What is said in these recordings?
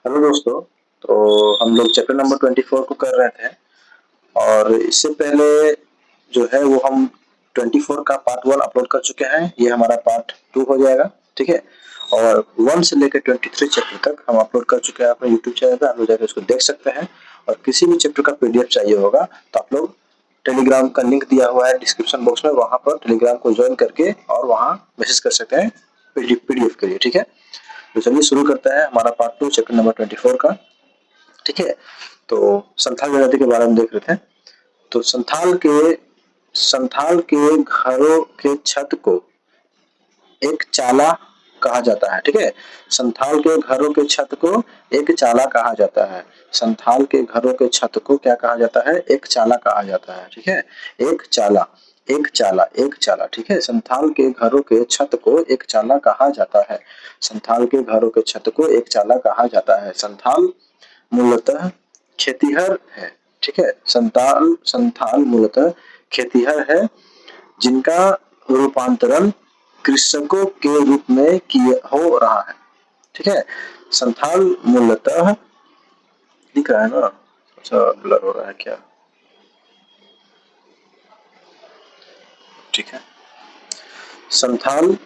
Hello दोस्तों। तो हम लोग चैप्टर नंबर 24 को कर रहे थे और इससे पहले जो है वो हम 24 का पार्ट 1 अपलोड कर चुके हैं। ये हमारा पार्ट 2 हो जाएगा। ठीक है। और 1 से लेकर 23 चैप्टर तक हम अपलोड कर चुके हैं अपने यूट्यूब चैनल पे। आप लोग जाकर उसको देख सकते हैं। और किसी भी चैप्टर का पीडीएफ चाहिए होगा तो आप लोग टेलीग्राम का लिंक दिया हुआ है डिस्क्रिप्शन बॉक्स में, वहां पर टेलीग्राम को ज्वाइन करके और वहां मैसेज कर सकते हैं पीडीएफ के लिए। ठीक है। तो चलिए शुरू करते हैं हमारा पार्ट 2 चैप्टर नंबर 24 का। ठीक है। तो संथाल जनजाति के बारे में देख रहे थे। तो संथाल के घरों के छत को एक चाला कहा जाता है। ठीक है। संथाल के घरों के छत को एक चाला कहा जाता है। संथाल के घरों के छत को क्या कहा जाता है? एक चाला कहा जाता है। ठीक है। एक चाला, एक चाला, एक चाला। ठीक है। संथाल के घरों के छत को एक चाला कहा जाता है। संथाल के घरों के छत को एक चाला कहा जाता है। संथाल मूलतः खेतिहर है। ठीक है। संथाल संथाल मूलतः खेतिहर है जिनका रूपांतरण कृषकों के रूप में किया हो रहा है। ठीक है। संथाल मूलतः दिख रहा है ना? अच्छा, ब्लर हो रहा है क्या? ठीक है। संथाल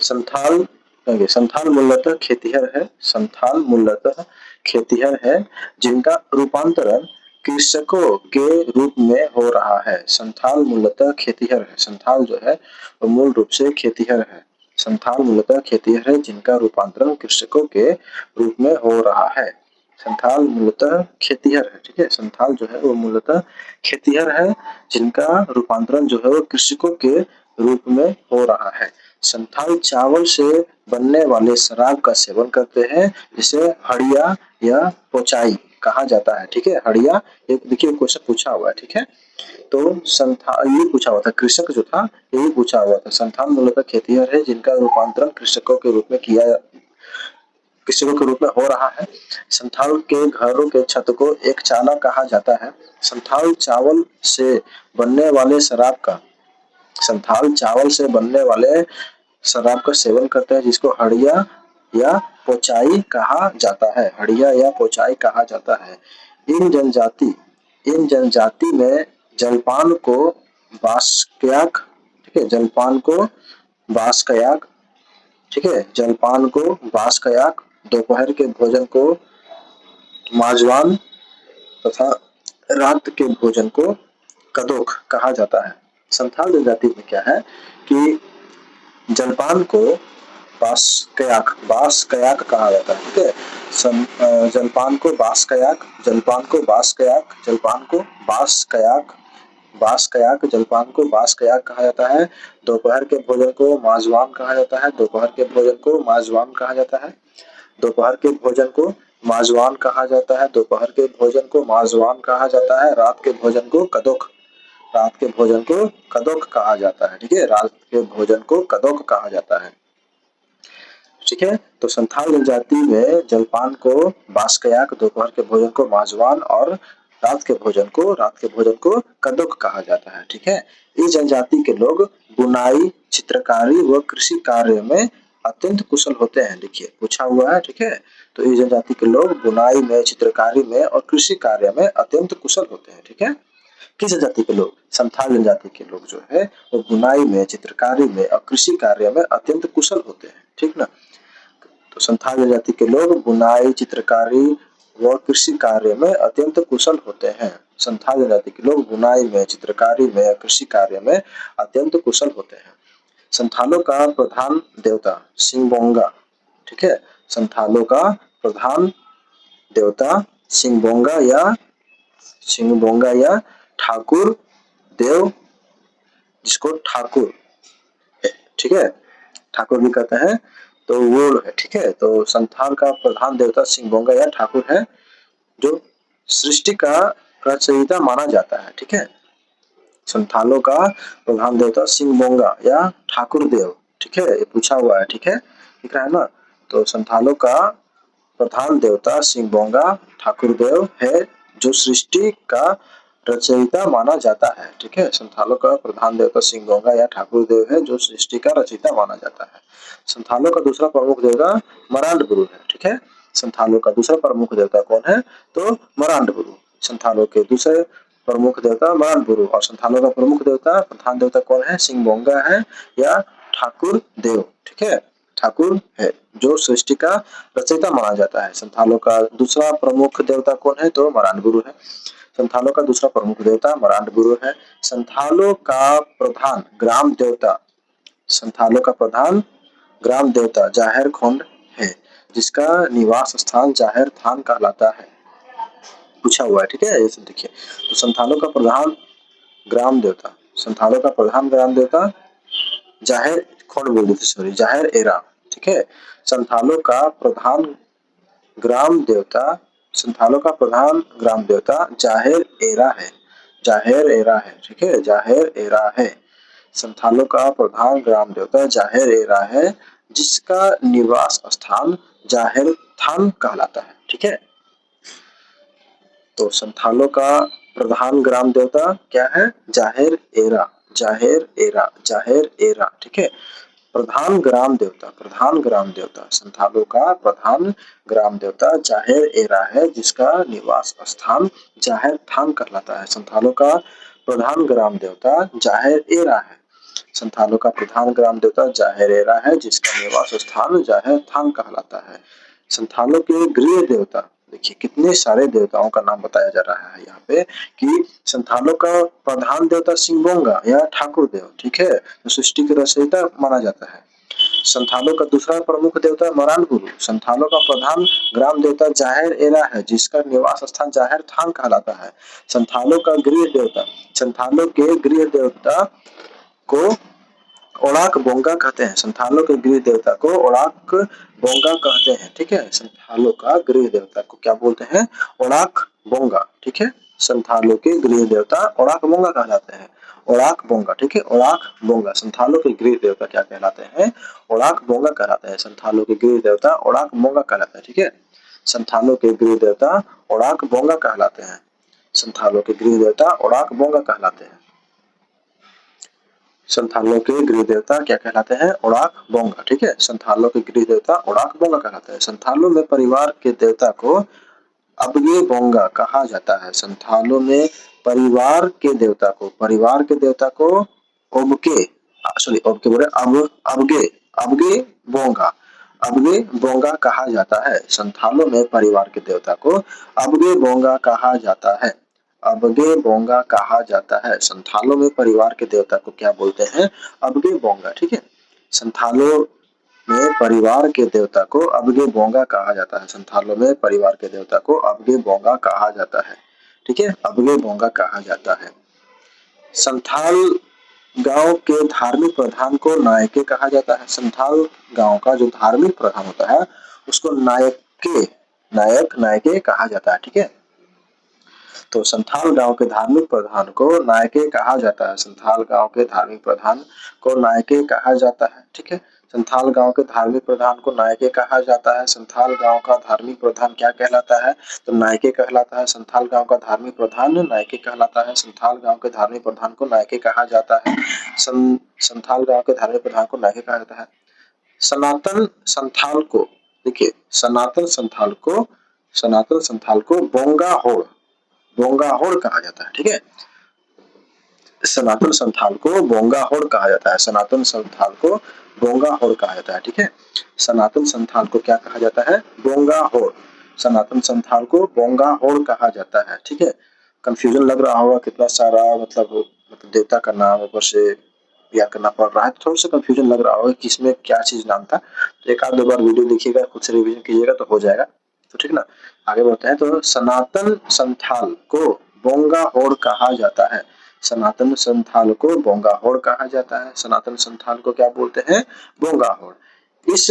संथाल संथाल मूलतः खेतिहर है। संथाल मूलतः खेतिहर है जिनका रूपांतरण कृषकों के रूप में हो रहा है। संथाल मूलतः खेतिहर है। संथाल जो है वो मूल रूप से खेतिहर है। संथाल मूलतः खेतिहर है जिनका रूपांतरण कृषकों के रूप में हो रहा है। संथाल मूलतः खेतिहर है। ठीक है। संथाल जो है वो मूलतः खेतिहर है जिनका रूपांतरण जो है वो कृषकों के रूप में हो रहा है। संथाल चावल से बनने वाले शराब का सेवन करते हैं जिसे हड़िया या पोचाई कहा जाता है। ठीक है। हड़िया, एक देखिए क्वेश्चन पूछा हुआ है। ठीक है। तो संथाल ये पूछा हुआ था, कृषक जो था यही पूछा हुआ था। संथाल मूलतः खेतिहर है जिनका रूपांतरण कृषकों के रूप में हो रहा है। संथाल के घरों के छत को एक चाला कहा जाता है। संथाल चावल से बनने वाले शराब का संथाल चावल से बनने वाले शराब का सेवन करते हैं जिसको हड़िया या पोचाई कहा जाता है। हड़िया या पोचाई कहा जाता है। इन जनजाति इन जनजाति में जलपान को बासक्याक, ठीक है, जलपान को बासक्याक, ठीक है, जलपान को बासक्याक, दोपहर के भोजन को माजवान तथा रात के भोजन को कदोख कहा जाता है। संथाल जनजाति में क्या है कि जलपान को बास कयाक कहा जाता है। ठीक है। जलपान को बास कयाक, जलपान को बास कयाक कहा जाता है। दोपहर के भोजन को माजवान कहा जाता है। दोपहर के भोजन को माजवान कहा जाता है। दोपहर के भोजन को माजवान कहा जाता है। दोपहर के भोजन को माजवान कहा जाता है। रात के भोजन को कदोख रात के भोजन को कदोक कहा जाता है। ठीक है। रात के भोजन को कदोक कहा जाता है। ठीक है। तो संथाल जनजाति में जलपान को बासकयाक, दोपहर के भोजन को माजवान और रात के भोजन को कदुक कहा जाता है। ठीक है। इस जनजाति के लोग बुनाई, चित्रकारी व कृषि कार्य में अत्यंत कुशल होते हैं। देखिए पूछा हुआ है। ठीक है। तो इस जनजाति के लोग बुनाई में, चित्रकारी में और कृषि कार्य में अत्यंत कुशल होते हैं। ठीक है। किस जनजाति के लोग? संथाल जनजाति के लोग जो है वो बुनाई में, चित्रकारी में और कृषि कार्य में अत्यंत कुशल होते हैं। ठीक ना। तो संथाल जनजाति के लोग बुनाई, चित्रकारी व कृषि कार्य में अत्यंत कुशल होते हैं। संथाल जनजाति के लोग बुनाई में, चित्रकारी में, कृषि कार्य में अत्यंत कुशल होते हैं। संथालों का प्रधान देवता सिंगबोंगा। ठीक है। संथालों का प्रधान देवता सिंगबोंगा या ठाकुर देव, जिसको ठाकुर, ठीक है, ठाकुर भी कहते हैं, तो वो है। ठीक है। तो संथाल का प्रधान देवता सिंगबोंगा या ठाकुर है जो सृष्टि का रचयिता माना जाता है। ठीक है। संथालों का प्रधान देवता सिंगबोंगा या ठाकुर देव। ठीक है। ये पूछा हुआ है। ठीक है। दिख रहा है ना। तो संथालों का प्रधान देवता सिंगबोंगा ठाकुर देव है जो सृष्टि का रचयिता माना जाता है। ठीक है। संथालों का प्रधान देवता सिंगबोंगा या ठाकुर देव है जो सृष्टि का रचयिता माना जाता है। संथालों का दूसरा प्रमुख देवता मरांड गुरु है। ठीक है। संथालों का दूसरा प्रमुख देवता कौन है? तो मरांडबुरु। संथालों के दूसरे प्रमुख देवता मरांडबुरु और संथालों का प्रमुख देवता प्रधान देवता कौन है? सिंहबोंगा है या ठाकुर देव। ठीक है, ठाकुर है जो सृष्टि का रचयिता माना जाता है। संथालों का दूसरा प्रमुख देवता कौन है? तो मरांडबुरु है। संथालों का दूसरा प्रमुख देवता मरांडबुरु है। संथालों का प्रधान ग्राम देवता संथालों का प्रधान ग्राम देवता जाहिर खोंड है, जिसका निवास स्थान जाहिर थान कहलाता है। पूछा हुआ है, ठीक है, ये सब देखिए। तो संथालों का प्रधान ग्राम देवता संथालों का प्रधान ग्राम देवता जाहिर खोंड बोल देते, सॉरी, जाहिर एरा। ठीक है, संथालों का प्रधान ग्राम देवता संथालों का प्रधान ग्राम देवता जाहिर एरा है। जाहिर एरा है, ठीक है, जाहिर एरा है। संथालों का प्रधान ग्राम देवता जाहिर एरा है, जिसका निवास स्थान जाहिर थान कहलाता है। ठीक है, तो संथालों का प्रधान ग्राम देवता क्या है? जाहिर एरा, जाहिर एरा, जाहिर एरा। ठीक है, प्रधान ग्राम देवता संथालों का प्रधान ग्राम देवता जाहिर एरा है, जिसका निवास स्थान जाहिर थान कहलाता है। संथालों का प्रधान ग्राम देवता जाहिर एरा है। संथालों का प्रधान ग्राम देवता जाहिर एरा है, जिसका निवास स्थान जाहिर थान कहलाता है। संथालों के गृह देवता, देखिए कितने सारे देवताओं का नाम बताया जा रहा है यहाँ पे कि संथालों का प्रधान देवता सिंहबोंगा या ठाकुर देव। ठीक है, तो सृष्टि के रचयिता माना जाता है। संथालों का दूसरा प्रमुख देवता मरांडबुरु। संथालों का प्रधान ग्राम देवता जाहिर एरा है, जिसका निवास स्थान जाहिर थान कहलाता है। संथालों का गृह देवता संथालों के गृह देवता को ओड़ाक बोंगा कहते हैं। संथालों के गृह देवता को ओड़ाक बोंगा कहते हैं। ठीक है, संथालों का गृह देवता को क्या बोलते हैं? ओड़ाक बोंगा। ठीक है, संथालों के गृह देवता ओड़ाक बोंगा कहलाते हैं। ओड़ाक बोंगा, ठीक है, ओड़ाक बोंगा। संथालों के गृह देवता क्या कहलाते हैं? ओड़ाक बोंगा कहलाते हैं। संथालों के गृह देवता ओड़ाक बोंगा कहलाते हैं। ठीक है, संथालों के गृह देवता ओड़ाक बोंगा कहलाते हैं। संथालों के गृह देवता ओड़ाक बोंगा कहलाते हैं। संथालों के गृह देवता क्या कहलाते हैं? ओड़ाक बोंगा। ठीक है, संथालों के गृह देवता ओड़ाक बोंगा कहलाते हैं। संथालों में परिवार के देवता को अबगे बोंगा कहा जाता है। संथालों में परिवार के देवता को ओबके सॉरी ओबके बोले अब अबगे बोंगा अबगे बोंगा कहा जाता है। संथालों में परिवार के देवता को अबगे बोंगा कहा जाता है। अबगे बोंगा कहा जाता है। संथालों में परिवार के देवता को क्या बोलते हैं? अबगे बोंगा। ठीक है, संथालों में परिवार के देवता को अबगे बोंगा कहा जाता है। संथालों में परिवार के देवता को अबगे बोंगा कहा जाता है। ठीक है, अबगे बोंगा कहा जाता है। संथाल गांव के धार्मिक प्रधान को नायके कहा जाता है। संथाल गांव का जो धार्मिक प्रधान होता है उसको नायके कहा जाता है। ठीक है, तो संथाल गांव के धार्मिक प्रधान को नायके कहा जाता है। संथाल गांव के धार्मिक प्रधान को नायके कहा जाता है। ठीक है, संथाल गांव के धार्मिक प्रधान को नायके कहा जाता है। संथाल गांव का धार्मिक प्रधान क्या कहलाता है? तो नायके कहलाता है। संथाल गांव का धार्मिक प्रधान नायके कहलाता है। संथाल गांव के धार्मिक प्रधान को नायके कहा जाता है। संथाल गांव के धार्मिक प्रधान को नायके कहा जाता है। सनातन संथाल को देखिए सनातन संथाल को बोंगा होड़ कहा जाता है। ठीक है, सनातन संथाल को बोंगा होड़ कहा जाता है। सनातन संथाल को बोंगा होड़ कहा जाता है। ठीक है, सनातन संथाल को क्या कहा जाता है? बोंगा होड़। सनातन संथाल को बोंगा होड़ कहा जाता है। ठीक है, कंफ्यूजन लग रहा होगा कितना सारा मतलब देवता का नाम ऊपर से याद करना पड़ रहा है, तो थोड़ा सा कंफ्यूजन लग रहा होगा कि इसमें क्या चीज नाम था। तो एक आध दो बार वीडियो देखिएगा, खुद से रिवीजन कीजिएगा तो हो जाएगा। तो ठीक ना, आगे बढ़ते हैं। तो सनातन संथाल को बोंगा होड़ कहा जाता है। सनातन संथाल को बोंगा होड़ कहा जाता है। सनातन संथाल को क्या बोलते हैं? बोंगा होड़। इस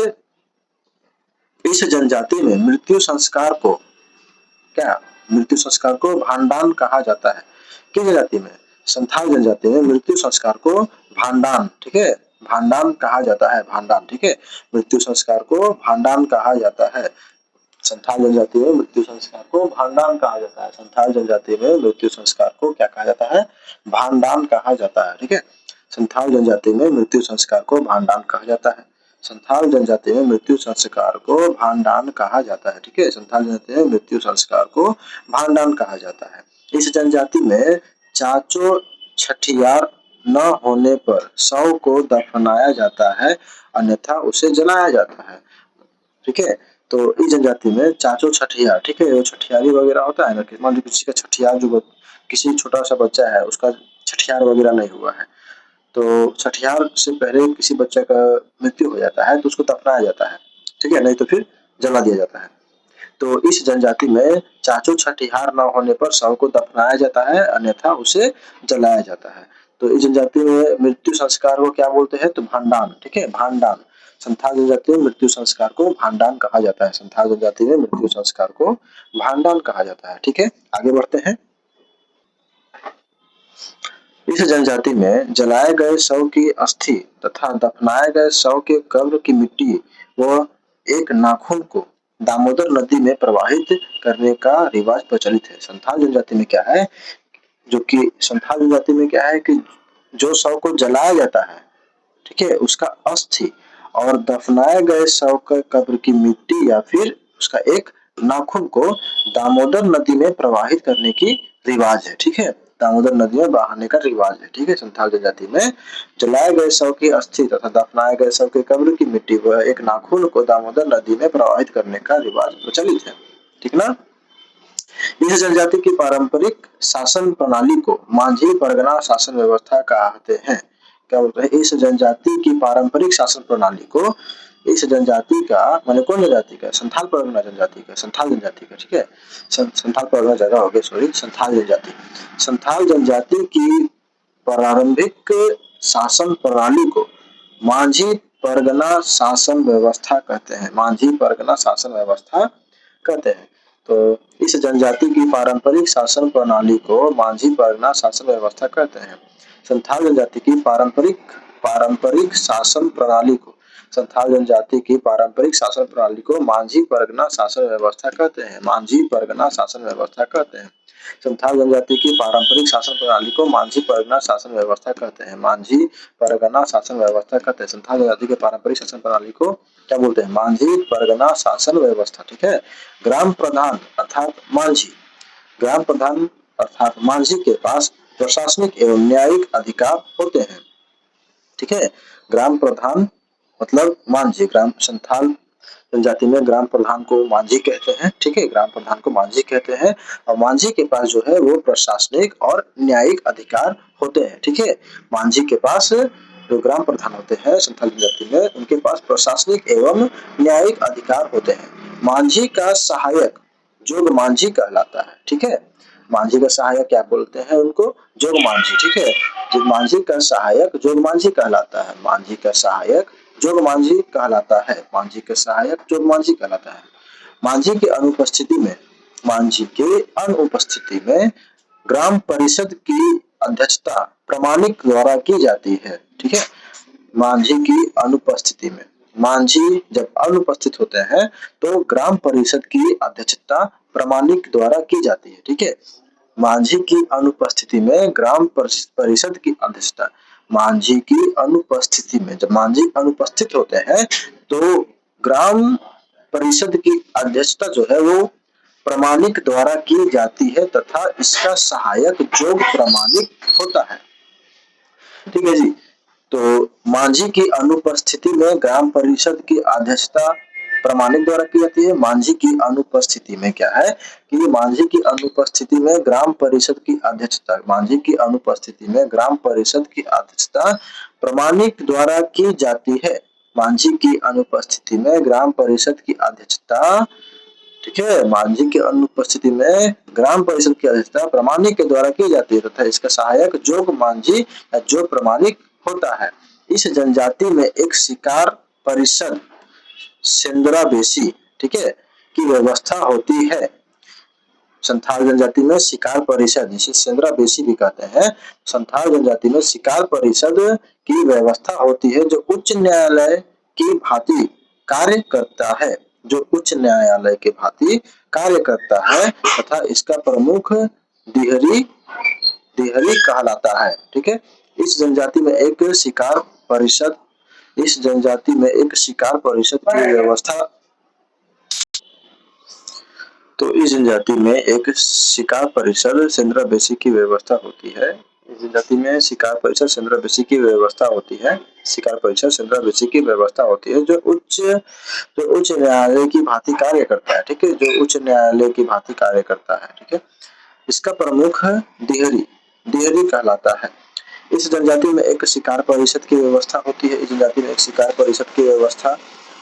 इस जनजाति में मृत्यु संस्कार को भांडान कहा जाता है। किस जनजाति में? संथाल जनजाति में मृत्यु संस्कार को भांडान, ठीक है, भांडान कहा जाता है। भांडान, ठीक है, मृत्यु संस्कार को भांडान कहा जाता है। संथाल जनजाति में मृत्यु संस्कार को भांडान कहा जाता है। संथाल जनजाति में मृत्यु संस्कार को क्या कहा जाता है? भांडान कहा जाता है। ठीक है, संथाल जनजाति में मृत्यु संस्कार को भांडान कहा जाता है। संथाल जनजाति में मृत्यु संस्कार को भांडान कहा जाता है। ठीक है, संथाल जनजाति में मृत्यु संस्कार को भांडान कहा जाता है। इस जनजाति में चाचो छठियार न होने पर शव को दफनाया जाता है, अन्यथा उसे जलाया जाता है। ठीक है, तो इस जनजाति में चाचो छठियार, ठीक है, वो छठियारी वगैरह होता है ना, कि मान लीजिए किसी का छठियार जो किसी छोटा सा बच्चा है उसका छठियार वगैरह नहीं हुआ है, तो छठियार से पहले किसी बच्चे का मृत्यु हो जाता है तो उसको दफनाया जाता है। ठीक है, नहीं तो फिर जला दिया जाता है। तो इस जनजाति में चाचो छठिहार न होने पर शव को दफनाया जाता है, अन्यथा उसे जलाया जाता है। तो इस जनजाति में मृत्यु संस्कार को क्या बोलते हैं, तो भांडान। ठीक है, भांडान। संथाल जनजाति में मृत्यु संस्कार को भांडान कहा जाता है। संथाल जनजाति में मृत्यु संस्कार को भांडान कहा जाता है। ठीक है, आगे बढ़ते हैं। इस जनजाति में जलाए गए शव की अस्थि तथा दफनाए गए शव के कब्र की मिट्टी व एक नाखून को दामोदर नदी में प्रवाहित करने का रिवाज प्रचलित है। संथाल जनजाति में क्या है, जो कि संथाल जनजाति में क्या है कि जो शव को जलाया जाता है, ठीक है, उसका अस्थि और दफनाए गए शव के कब्र की मिट्टी या फिर उसका एक नाखून को दामोदर नदी में प्रवाहित करने की रिवाज है। ठीक है, दामोदर नदी में बहाने का रिवाज है। ठीक है, संथाल जनजाति में जलाए गए शव की अस्थि तथा दफनाए गए शव के कब्र की मिट्टी व एक नाखून को दामोदर नदी में प्रवाहित करने का रिवाज प्रचलित है। ठीक ना। इस जनजाति की पारंपरिक शासन प्रणाली को मांझी परगना शासन व्यवस्था कहते हैं। क्या बोलते हैं, इस जनजाति की पारंपरिक शासन प्रणाली को, इस जनजाति का माने कौन जनजाति का, संथाल परगना जनजाति का, संथाल जनजाति का। ठीक है, संथाल परगना जगह हो गया, सॉरी, संथाल जनजाति। संथाल जनजाति की प्रारंभिक शासन प्रणाली को मांझी परगना शासन व्यवस्था कहते हैं। मांझी परगना शासन व्यवस्था कहते हैं। तो इस जनजाति की पारंपरिक शासन प्रणाली को मांझी परगना शासन व्यवस्था कहते हैं। संथाल जनजाति की पारंपरिक पारंपरिक शासन प्रणाली को, संथाल जनजाति की पारंपरिक शासन प्रणाली को मांझी परगना शासन व्यवस्था कहते हैं। मांझी परगना शासन व्यवस्था कहते हैं। संथाल जनजाति की पारंपरिक शासन प्रणाली को मांझी परगना शासन व्यवस्था कहते हैं। मांझी परगना शासन व्यवस्था कहते हैं। संथाल जनजाति के पारंपरिक शासन प्रणाली को क्या बोलते हैं, मांझी परगना शासन व्यवस्था। ठीक है, ग्राम प्रधान अर्थात मांझी, ग्राम प्रधान अर्थात मांझी के पास प्रशासनिक एवं न्यायिक अधिकार होते हैं। ठीक है, ग्राम प्रधान मतलब मांझी, ग्राम संथाल जनजाति में ग्राम प्रधान को मांझी कहते हैं। ठीक है, ग्राम प्रधान को मांझी कहते हैं और मांझी के पास जो है वो प्रशासनिक और न्यायिक अधिकार होते हैं। ठीक है, मांझी के पास जो ग्राम प्रधान होते हैं संथाल जनजाति में, उनके पास प्रशासनिक एवं न्यायिक अधिकार होते हैं। मांझी का सहायक जोग मांझी कहलाता है। ठीक है, मांझी का सहायक क्या बोलते हैं उनको, जोग मांझी। ठीक है, जो मांझी का सहायक जोग मांझी कहलाता है। मांझी का सहायक जोग मांझी कहलाता है। मांझी का सहायक जोग मांझी कहलाता है। मांझी की अनुपस्थिति में, मांझी के अनुपस्थिति में ग्राम परिषद की अध्यक्षता प्रमाणिक द्वारा की जाती है। ठीक है, मांझी की अनुपस्थिति में, मांझी जब अनुपस्थित होते हैं तो ग्राम परिषद की अध्यक्षता प्रमाणिक द्वारा की जाती है। ठीक है, मांझी की अनुपस्थिति में ग्राम परिषद की अध्यक्षता, मांझी की अनुपस्थिति में जब मांझी अनुपस्थित होते हैं तो ग्राम परिषद की अध्यक्षता जो है वो प्रमाणिक द्वारा की जाती है तथा इसका सहायक जोग प्रमाणिक होता है। ठीक है जी, तो मांझी की अनुपस्थिति में ग्राम परिषद की अध्यक्षता प्रमाणिक द्वारा की जाती है। मांझी की अनुपस्थिति में क्या है कि मांझी की अनुपस्थिति में ग्राम परिषद की अध्यक्षता, मांझी की अनुपस्थिति में ग्राम परिषद की अध्यक्षता प्रमाणिक द्वारा की जाती है। मांझी की अनुपस्थिति में ग्राम परिषद की अध्यक्षता, ठीक है, मांझी की अनुपस्थिति में ग्राम परिषद की अध्यक्षता प्रमाणिक के द्वारा की जाती है तथा इसका सहायक जोग मांझी या जोग प्रमाणिक होता है। इस जनजाति में एक शिकार परिषद सेंद्रा बेसी, ठीक है, की व्यवस्था होती है। संथाल जनजाति में शिकार परिषद, जिसे सेंद्रा बेसी भी कहते हैं, संथाल जनजाति में शिकार परिषद की व्यवस्था होती है जो उच्च न्यायालय की भांति कार्य करता है, जो उच्च न्यायालय के भांति कार्य करता है तथा इसका प्रमुख दिहरी दिहरी कहलाता है। ठीक है, इस जनजाति में एक शिकार परिषद इस जनजाति में एक शिकार परिषद की व्यवस्था तो इस जनजाति में एक शिकार परिषद सेंद्राबेसी की व्यवस्था होती है। इस जनजाति में शिकार परिषद सेंद्राबेसी की व्यवस्था होती है। शिकार परिषद सेंद्राबेसी की व्यवस्था होती है जो उच्च न्यायालय की भांति कार्य करता है। ठीक है, जो उच्च न्यायालय की भांति कार्य करता है। ठीक है, इसका प्रमुख देहरी देहरी कहलाता है। इस जनजाति में एक शिकार परिषद की व्यवस्था होती है। इस जनजाति में एक शिकार परिषद की व्यवस्था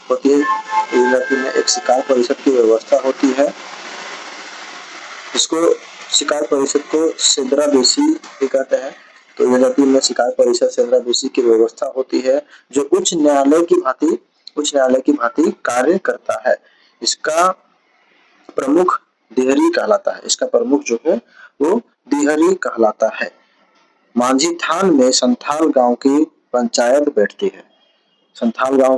होती है। इस जनजाति में एक शिकार परिषद की व्यवस्था होती है। इसको शिकार परिषद को सेंद्राबेसी भी कहते हैं। तो जनजाति में शिकार परिषद सेंद्राबेसी की व्यवस्था होती है जो उच्च न्यायालय की भांति कार्य करता है। इसका प्रमुख देहरी कहलाता है। इसका प्रमुख जो है वो देहरी कहलाता है। मांझी थान में संथाल गांव की पंचायत बैठती है। संथाल गांव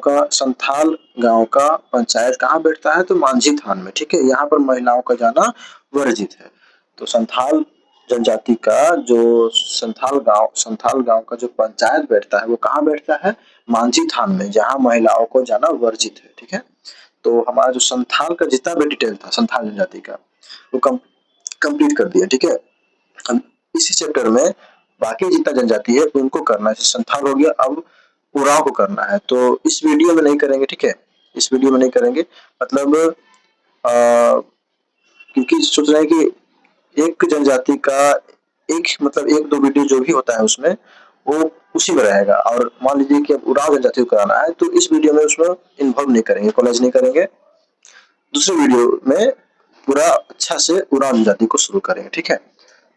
का पंचायत कहाँ बैठता है? तो मांझी थान में। ठीक है, यहाँ पर महिलाओं का जाना वर्जित है। तो संथाल जनजाति का जो संथाल गांव का जो पंचायत बैठता है वो कहाँ बैठता है? मांझी थान में, जहाँ महिलाओं को जाना वर्जित है। ठीक है, तो हमारा जो संथाल का जितना भी डिटेल था संथाल जनजाति का वो कंप्लीट कर दिया। ठीक है, हम इसी चैप्टर में बाकी जितना जनजाति है उनको करना है। संथाल हो गया, अब उरांव को करना है। तो इस वीडियो में नहीं करेंगे। ठीक है, इस वीडियो में नहीं करेंगे, मतलब क्योंकि सोच रहे हैं कि एक जनजाति का एक दो वीडियो जो भी होता है उसमें वो उसी में रहेगा। और मान लीजिए कि अब उरांव जनजाति को कराना है तो इस वीडियो में उसमें इन्वॉल्व नहीं करेंगे, कॉलेज नहीं करेंगे। दूसरे वीडियो में पूरा अच्छा से उरांव जनजाति को शुरू करेंगे। ठीक है,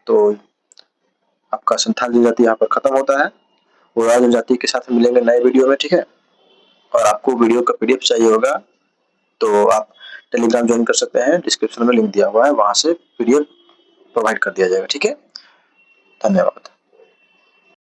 तो आपका संथाल जनजाति यहाँ पर खत्म होता है। उरांव जनजाति के साथ मिलेंगे नए वीडियो में। ठीक है, और आपको वीडियो का पीडीएफ चाहिए होगा तो आप टेलीग्राम ज्वाइन कर सकते हैं। डिस्क्रिप्शन में लिंक दिया हुआ है, वहां से पीडीएफ प्रोवाइड कर दिया जाएगा। ठीक है, धन्यवाद।